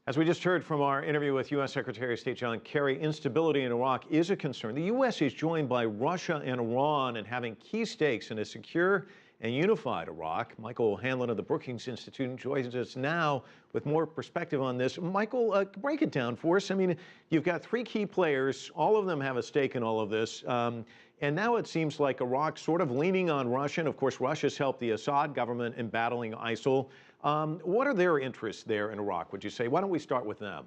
As we just heard from our interview with U.S. Secretary of State John Kerry, instability in Iraq is a concern. The U.S. is joined by Russia and Iran in having key stakes in a secure and unified Iraq. Michael Hanlon of the Brookings Institution joins us now with more perspective on this. Michael, break it down for us. I mean, you've got three key players. All of them have a stake in all of this. And now it seems like Iraq sort of leaning on Russia. And of course, Russia's helped the Assad government in battling ISIL. What are their interests there in Iraq, would you say? Why don't we start with them?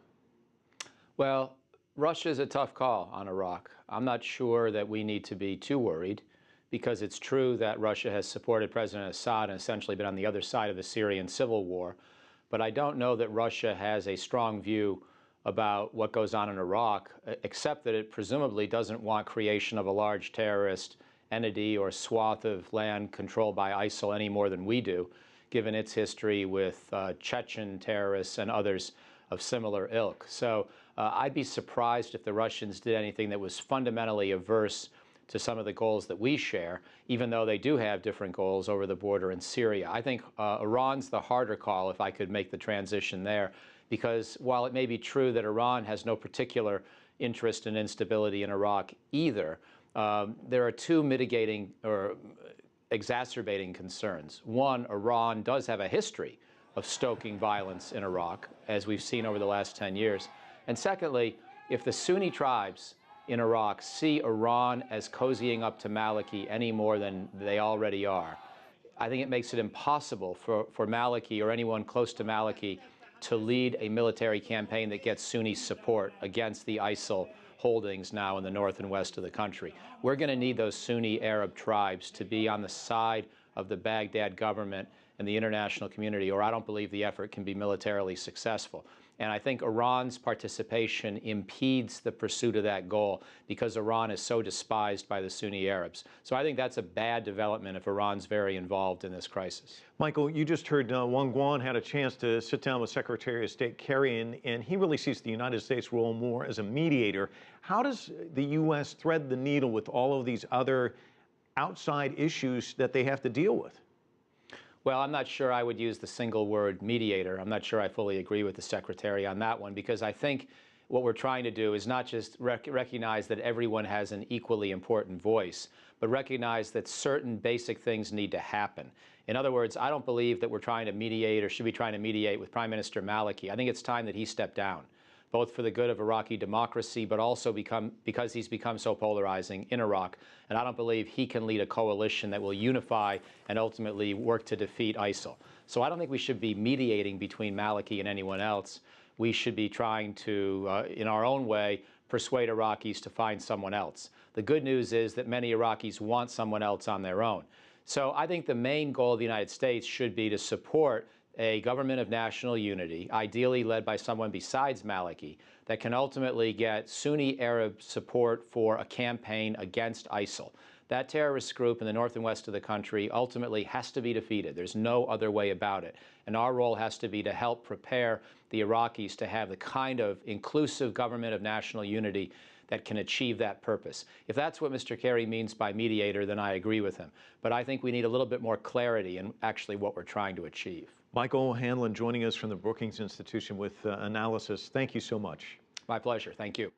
Well, Russia's a tough call on Iraq. I'm not sure that we need to be too worried, because it's true that Russia has supported President Assad and essentially been on the other side of the Syrian civil war. But I don't know that Russia has a strong view about what goes on in Iraq, except that it presumably doesn't want creation of a large terrorist entity or swath of land controlled by ISIL any more than we do, given its history with Chechen terrorists and others of similar ilk. So I'd be surprised if the Russians did anything that was fundamentally averse to some of the goals that we share, even though they do have different goals over the border in Syria. I think Iran's the harder call, if I could make the transition there, because while it may be true that Iran has no particular interest in instability in Iraq either, there are two mitigating or exacerbating concerns. One, Iran does have a history of stoking violence in Iraq, as we've seen over the last 10 years. And secondly, if the Sunni tribes in Iraq see Iran as cozying up to Maliki any more than they already are, I think it makes it impossible for Maliki or anyone close to Maliki to lead a military campaign that gets Sunni support against the ISIL holdings now in the north and west of the country. We're going to need those Sunni Arab tribes to be on the side of the Baghdad government and the international community, or I don't believe the effort can be militarily successful. And I think Iran's participation impedes the pursuit of that goal because Iran is so despised by the Sunni Arabs. So I think that's a bad development if Iran's very involved in this crisis. Michael, you just heard Wang Guan had a chance to sit down with Secretary of State Kerry, and he really sees the United States' role more as a mediator. How does the U.S. thread the needle with all of these other outside issues that they have to deal with? Well, I'm not sure I would use the single word mediator. I'm not sure I fully agree with the Secretary on that one, because I think what we're trying to do is not just recognize that everyone has an equally important voice, but recognize that certain basic things need to happen. In other words, I don't believe that we're trying to mediate or should be trying to mediate with Prime Minister Maliki. I think it's time that he stepped down, both for the good of Iraqi democracy, but also because he's become so polarizing in Iraq. And I don't believe he can lead a coalition that will unify and ultimately work to defeat ISIL. So I don't think we should be mediating between Maliki and anyone else. We should be trying to, in our own way, persuade Iraqis to find someone else. The good news is that many Iraqis want someone else on their own. So I think the main goal of the United States should be to support a government of national unity, ideally led by someone besides Maliki, that can ultimately get Sunni Arab support for a campaign against ISIL. That terrorist group in the north and west of the country ultimately has to be defeated. There's no other way about it. And our role has to be to help prepare the Iraqis to have the kind of inclusive government of national unity that can achieve that purpose. If that's what Mr. Kerry means by mediator, then I agree with him. But I think we need a little bit more clarity in actually what we're trying to achieve. Michael Hanlon joining us from the Brookings Institution with analysis. Thank you so much. My pleasure. Thank you.